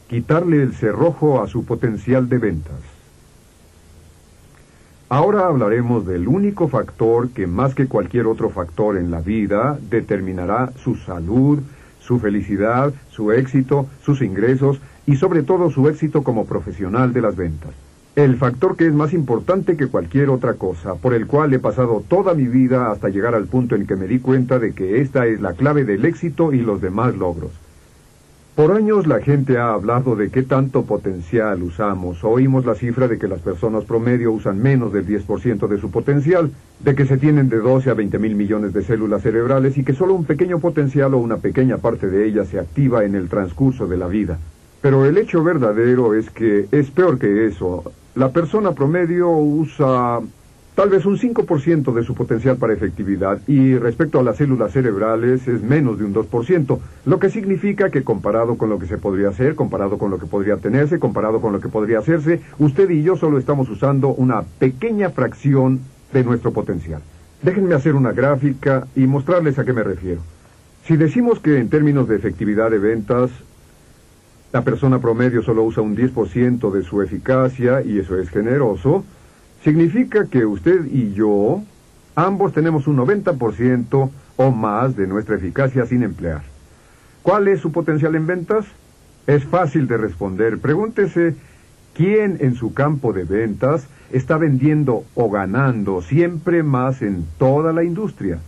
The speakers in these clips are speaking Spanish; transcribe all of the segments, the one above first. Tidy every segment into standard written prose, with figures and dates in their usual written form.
quitarle el cerrojo a su potencial de ventas. Ahora hablaremos del único factor que más que cualquier otro factor en la vida determinará su salud, su felicidad, su éxito, sus ingresos y sobre todo su éxito como profesional de las ventas. El factor que es más importante que cualquier otra cosa, por el cual he pasado toda mi vida hasta llegar al punto en que me di cuenta de que esta es la clave del éxito y los demás logros. Por años la gente ha hablado de qué tanto potencial usamos. Oímos la cifra de que las personas promedio usan menos del 10% de su potencial, de que se tienen de 12 a 20 mil millones de células cerebrales y que solo un pequeño potencial o una pequeña parte de ellas se activa en el transcurso de la vida. Pero el hecho verdadero es que es peor que eso. La persona promedio usa tal vez un 5% de su potencial para efectividad y respecto a las células cerebrales es menos de un 2%, lo que significa que comparado con lo que se podría hacer, comparado con lo que podría tenerse, comparado con lo que podría hacerse, usted y yo solo estamos usando una pequeña fracción de nuestro potencial. Déjenme hacer una gráfica y mostrarles a qué me refiero. Si decimos que en términos de efectividad de ventas, la persona promedio solo usa un 10% de su eficacia, y eso es generoso, significa que usted y yo, ambos tenemos un 90% o más de nuestra eficacia sin emplear. ¿Cuál es su potencial en ventas? Es fácil de responder. Pregúntese, ¿quién en su campo de ventas está vendiendo o ganando siempre más en toda la industria?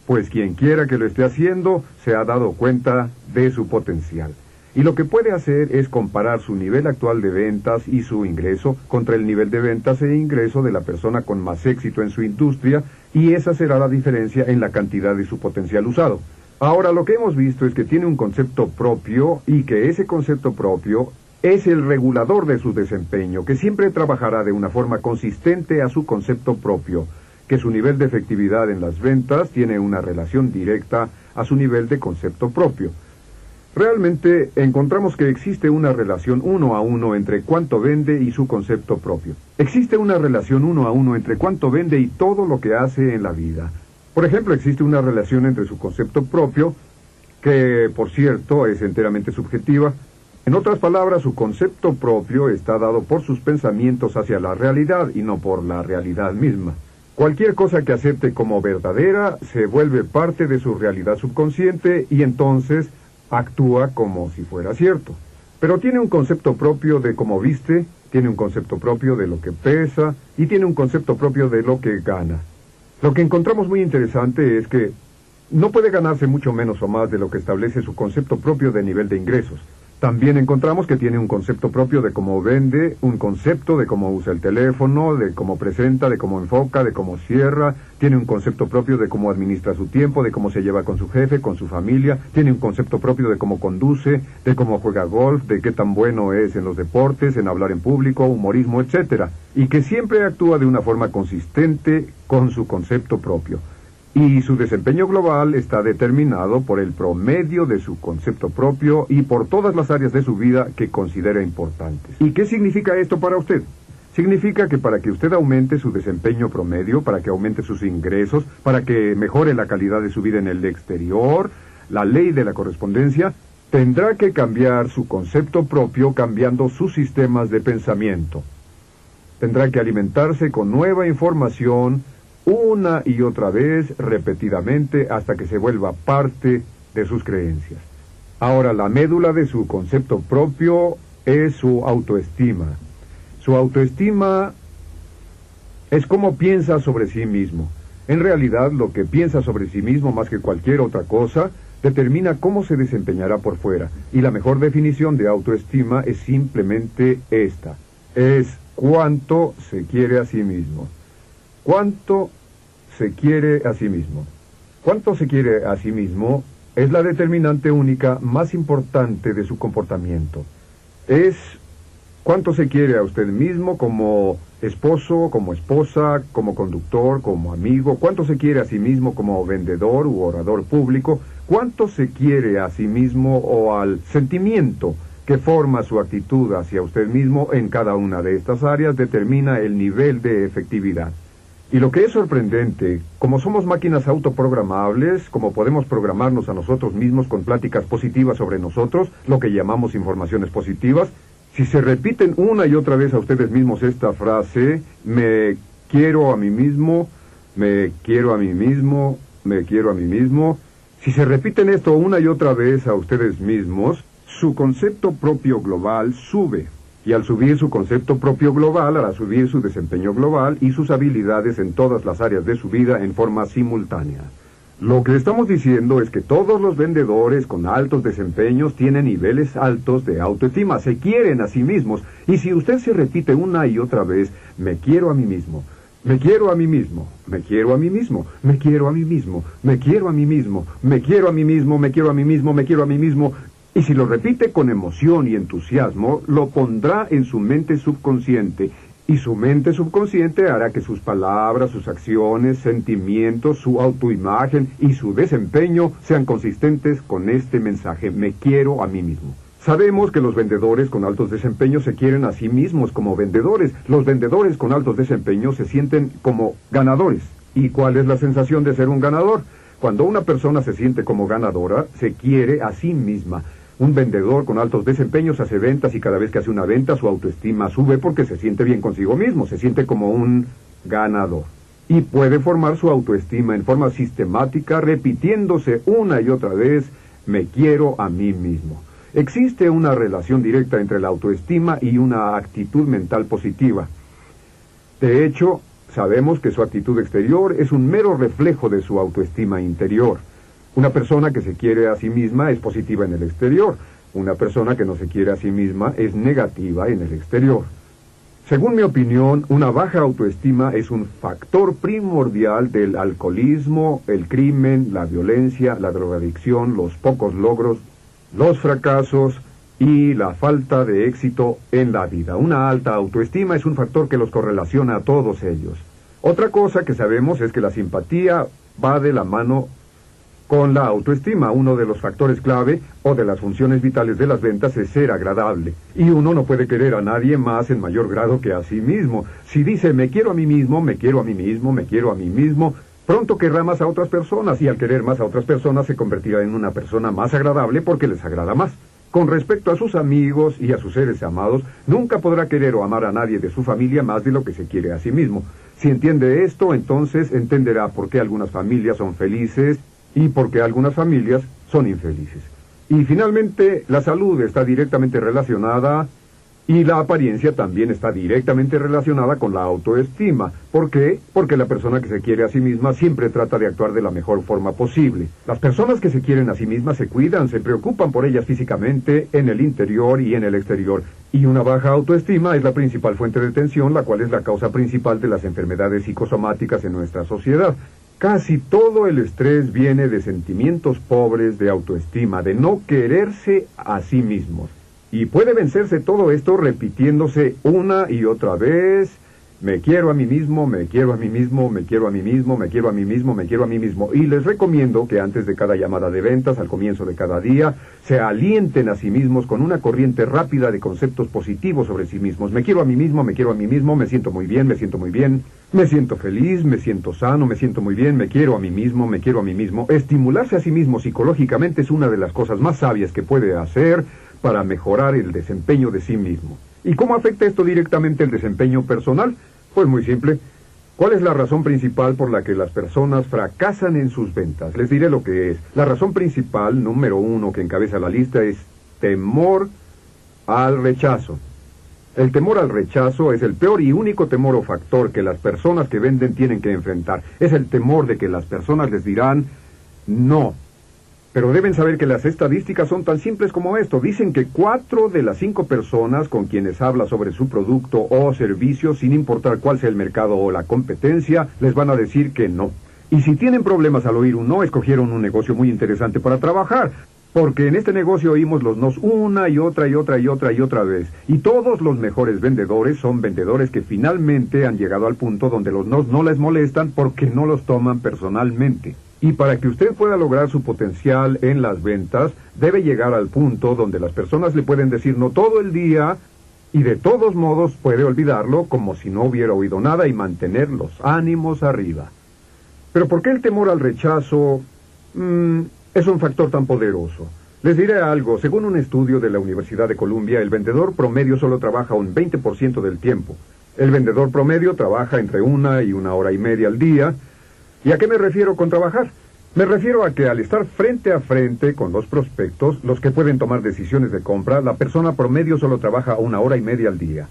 Pues quien quiera que lo esté haciendo se ha dado cuenta de su potencial. Y lo que puede hacer es comparar su nivel actual de ventas y su ingreso contra el nivel de ventas e ingreso de la persona con más éxito en su industria, y esa será la diferencia en la cantidad de su potencial usado. Ahora, lo que hemos visto es que tiene un concepto propio y que ese concepto propio es el regulador de su desempeño, que siempre trabajará de una forma consistente a su concepto propio, que su nivel de efectividad en las ventas tiene una relación directa a su nivel de concepto propio. Realmente encontramos que existe una relación 1 a 1 entre cuánto vende y su concepto propio. Existe una relación 1 a 1 entre cuánto vende y todo lo que hace en la vida. Por ejemplo, existe una relación entre su concepto propio, que por cierto es enteramente subjetiva. En otras palabras, su concepto propio está dado por sus pensamientos hacia la realidad y no por la realidad misma. Cualquier cosa que acepte como verdadera se vuelve parte de su realidad subconsciente y entonces actúa como si fuera cierto. Pero tiene un concepto propio de cómo viste, tiene un concepto propio de lo que pesa y tiene un concepto propio de lo que gana. Lo que encontramos muy interesante es que no puede ganarse mucho menos o más de lo que establece su concepto propio de nivel de ingresos. También encontramos que tiene un concepto propio de cómo vende, un concepto de cómo usa el teléfono, de cómo presenta, de cómo enfoca, de cómo cierra. Tiene un concepto propio de cómo administra su tiempo, de cómo se lleva con su jefe, con su familia. Tiene un concepto propio de cómo conduce, de cómo juega golf, de qué tan bueno es en los deportes, en hablar en público, humorismo, etc. Y que siempre actúa de una forma consistente con su concepto propio. Y su desempeño global está determinado por el promedio de su concepto propio y por todas las áreas de su vida que considera importantes. ¿Y qué significa esto para usted? Significa que para que usted aumente su desempeño promedio, para que aumente sus ingresos, para que mejore la calidad de su vida en el exterior, la ley de la correspondencia, tendrá que cambiar su concepto propio cambiando sus sistemas de pensamiento. Tendrá que alimentarse con nueva información una y otra vez, repetidamente, hasta que se vuelva parte de sus creencias. Ahora, la médula de su concepto propio es su autoestima. Su autoestima es cómo piensa sobre sí mismo. En realidad, lo que piensa sobre sí mismo, más que cualquier otra cosa, determina cómo se desempeñará por fuera. Y la mejor definición de autoestima es simplemente esta. Es cuánto se quiere a sí mismo. ¿Cuánto se quiere a sí mismo? ¿Cuánto se quiere a sí mismo? Es la determinante única más importante de su comportamiento. Es cuánto se quiere a usted mismo como esposo, como esposa, como conductor, como amigo. Cuánto se quiere a sí mismo como vendedor u orador público. Cuánto se quiere a sí mismo o al sentimiento que forma su actitud hacia usted mismo en cada una de estas áreas determina el nivel de efectividad. Y lo que es sorprendente, como somos máquinas autoprogramables, como podemos programarnos a nosotros mismos con pláticas positivas sobre nosotros, lo que llamamos informaciones positivas, si se repiten una y otra vez a ustedes mismos esta frase, me quiero a mí mismo, me quiero a mí mismo, me quiero a mí mismo, si se repiten esto una y otra vez a ustedes mismos, su concepto propio global sube. Y al subir su concepto propio global, hará subir su desempeño global y sus habilidades en todas las áreas de su vida en forma simultánea. Lo que estamos diciendo es que todos los vendedores con altos desempeños tienen niveles altos de autoestima, se quieren a sí mismos. Y si usted se repite una y otra vez, me quiero a mí mismo, me quiero a mí mismo, me quiero a mí mismo, me quiero a mí mismo, me quiero a mí mismo, me quiero a mí mismo, me quiero a mí mismo, me quiero a mí mismo, y si lo repite con emoción y entusiasmo, lo pondrá en su mente subconsciente, y su mente subconsciente hará que sus palabras, sus acciones, sentimientos, su autoimagen y su desempeño sean consistentes con este mensaje, me quiero a mí mismo. Sabemos que los vendedores con altos desempeños se quieren a sí mismos como vendedores. Los vendedores con altos desempeños se sienten como ganadores. ¿Y cuál es la sensación de ser un ganador? Cuando una persona se siente como ganadora, se quiere a sí misma. Un vendedor con altos desempeños hace ventas y cada vez que hace una venta su autoestima sube porque se siente bien consigo mismo, se siente como un ganador. Y puede formar su autoestima en forma sistemática repitiéndose una y otra vez, me quiero a mí mismo. Existe una relación directa entre la autoestima y una actitud mental positiva. De hecho, sabemos que su actitud exterior es un mero reflejo de su autoestima interior. Una persona que se quiere a sí misma es positiva en el exterior. Una persona que no se quiere a sí misma es negativa en el exterior. Según mi opinión, una baja autoestima es un factor primordial del alcoholismo, el crimen, la violencia, la drogadicción, los pocos logros, los fracasos y la falta de éxito en la vida. Una alta autoestima es un factor que los correlaciona a todos ellos. Otra cosa que sabemos es que la simpatía va de la mano con la autoestima. Uno de los factores clave o de las funciones vitales de las ventas es ser agradable. Y uno no puede querer a nadie más en mayor grado que a sí mismo. Si dice, me quiero a mí mismo, me quiero a mí mismo, me quiero a mí mismo, pronto querrá más a otras personas y al querer más a otras personas se convertirá en una persona más agradable porque les agrada más. Con respecto a sus amigos y a sus seres amados, nunca podrá querer o amar a nadie de su familia más de lo que se quiere a sí mismo. Si entiende esto, entonces entenderá por qué algunas familias son felices y por qué algunas familias son infelices. Y finalmente, la salud está directamente relacionada y la apariencia también está directamente relacionada con la autoestima. ¿Por qué? Porque la persona que se quiere a sí misma siempre trata de actuar de la mejor forma posible. Las personas que se quieren a sí mismas se cuidan, se preocupan por ellas físicamente, en el interior y en el exterior. Y una baja autoestima es la principal fuente de tensión, la cual es la causa principal de las enfermedades psicosomáticas en nuestra sociedad. Casi todo el estrés viene de sentimientos pobres de autoestima, de no quererse a sí mismos. Y puede vencerse todo esto repitiéndose una y otra vez, me quiero a mí mismo, me quiero a mí mismo, me quiero a mí mismo, me quiero a mí mismo, me quiero a mí mismo. Y les recomiendo que antes de cada llamada de ventas, al comienzo de cada día, se alienten a sí mismos con una corriente rápida de conceptos positivos sobre sí mismos. Me quiero a mí mismo, me quiero a mí mismo, me siento muy bien, me siento muy bien, me siento feliz, me siento sano, me siento muy bien, me quiero a mí mismo, me quiero a mí mismo. Estimularse a sí mismo psicológicamente es una de las cosas más sabias que puede hacer para mejorar el desempeño de sí mismo. ¿Y cómo afecta esto directamente el desempeño personal? Pues muy simple. ¿Cuál es la razón principal por la que las personas fracasan en sus ventas? Les diré lo que es. La razón principal, número 1, que encabeza la lista, es temor al rechazo. El temor al rechazo es el peor y único temor o factor que las personas que venden tienen que enfrentar. Es el temor de que las personas les dirán no. Pero deben saber que las estadísticas son tan simples como esto. Dicen que 4 de las 5 personas con quienes habla sobre su producto o servicio, sin importar cuál sea el mercado o la competencia, les van a decir que no. Y si tienen problemas al oír un no, escogieron un negocio muy interesante para trabajar. Porque en este negocio oímos los nos una y otra y otra y otra y otra vez. Y todos los mejores vendedores son vendedores que finalmente han llegado al punto donde los nos no les molestan porque no los toman personalmente. Y para que usted pueda lograr su potencial en las ventas, debe llegar al punto donde las personas le pueden decir no todo el día, Y de todos modos puede olvidarlo como si no hubiera oído nada y mantener los ánimos arriba. Pero ¿por qué el temor al rechazo es un factor tan poderoso? Les diré algo. Según un estudio de la Universidad de Columbia, el vendedor promedio solo trabaja un 20% del tiempo. El vendedor promedio trabaja entre 1 y 1 hora y media al día. ¿Y a qué me refiero con trabajar? Me refiero a que al estar frente a frente con los prospectos, los que pueden tomar decisiones de compra, la persona promedio solo trabaja 1 hora y media al día.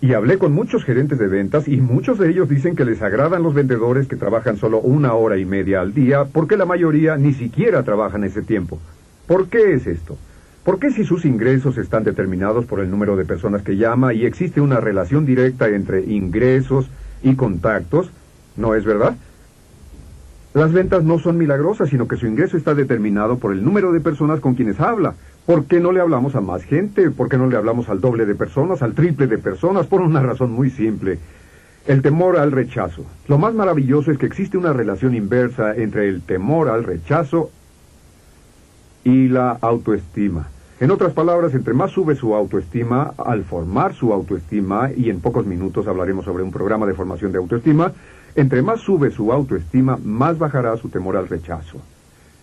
Y hablé con muchos gerentes de ventas y muchos de ellos dicen que les agradan los vendedores que trabajan solo 1 hora y media al día porque la mayoría ni siquiera trabajan ese tiempo. ¿Por qué es esto? ¿Por qué si sus ingresos están determinados por el número de personas que llama y existe una relación directa entre ingresos y contactos, no es verdad? Las ventas no son milagrosas, sino que su ingreso está determinado por el número de personas con quienes habla. ¿Por qué no le hablamos a más gente? ¿Por qué no le hablamos al doble de personas, al triple de personas? Por una razón muy simple. El temor al rechazo. Lo más maravilloso es que existe una relación inversa entre el temor al rechazo y la autoestima. En otras palabras, entre más sube su autoestima, al formar su autoestima, y en pocos minutos hablaremos sobre un programa de formación de autoestima, entre más sube su autoestima, más bajará su temor al rechazo.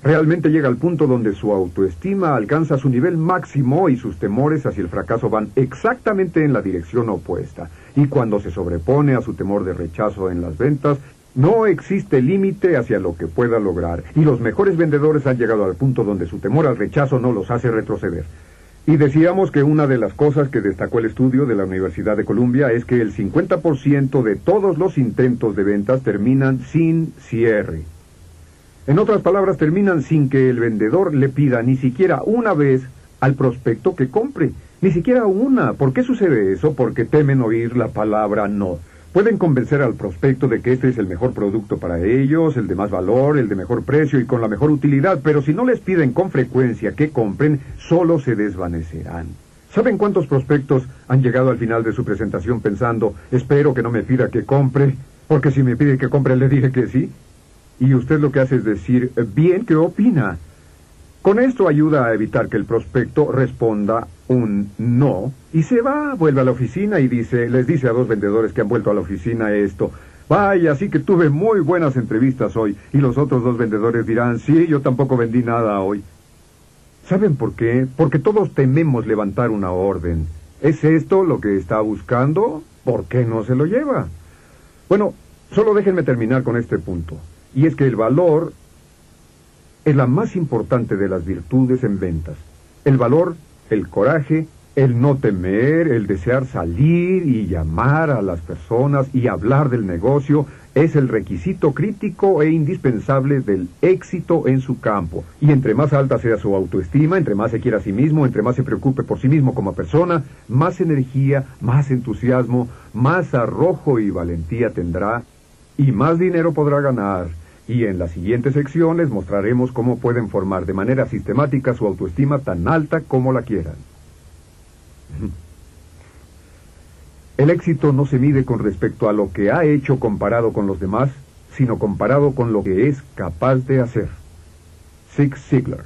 Realmente llega al punto donde su autoestima alcanza su nivel máximo y sus temores hacia el fracaso van exactamente en la dirección opuesta. Y cuando se sobrepone a su temor de rechazo en las ventas, no existe límite hacia lo que pueda lograr. Y los mejores vendedores han llegado al punto donde su temor al rechazo no los hace retroceder. Y decíamos que una de las cosas que destacó el estudio de la Universidad de Columbia es que el 50% de todos los intentos de ventas terminan sin cierre. En otras palabras, terminan sin que el vendedor le pida ni siquiera una vez al prospecto que compre. Ni siquiera una. ¿Por qué sucede eso? Porque temen oír la palabra no. Pueden convencer al prospecto de que este es el mejor producto para ellos, el de más valor, el de mejor precio y con la mejor utilidad, pero si no les piden con frecuencia que compren, solo se desvanecerán. ¿Saben cuántos prospectos han llegado al final de su presentación pensando, espero que no me pida que compre, porque si me pide que compre le dije que sí? Y usted lo que hace es decir, bien, ¿qué opina? Con esto ayuda a evitar que el prospecto responda un no y se va, vuelve a la oficina y les dice a 2 vendedores que han vuelto a la oficina esto. Vaya, sí que tuve muy buenas entrevistas hoy. Y los otros 2 vendedores dirán, sí, yo tampoco vendí nada hoy. ¿Saben por qué? Porque todos tememos levantar una orden. ¿Es esto lo que está buscando? ¿Por qué no se lo lleva? Bueno, solo déjenme terminar con este punto. Y es que el valor es la más importante de las virtudes en ventas. El valor, el coraje, el no temer, el desear salir y llamar a las personas y hablar del negocio es el requisito crítico e indispensable del éxito en su campo. Y entre más alta sea su autoestima, entre más se quiera a sí mismo, entre más se preocupe por sí mismo como persona, más energía, más entusiasmo, más arrojo y valentía tendrá y más dinero podrá ganar. Y en la siguiente sección les mostraremos cómo pueden formar de manera sistemática su autoestima tan alta como la quieran. El éxito no se mide con respecto a lo que ha hecho comparado con los demás, sino comparado con lo que es capaz de hacer. Zig Ziglar.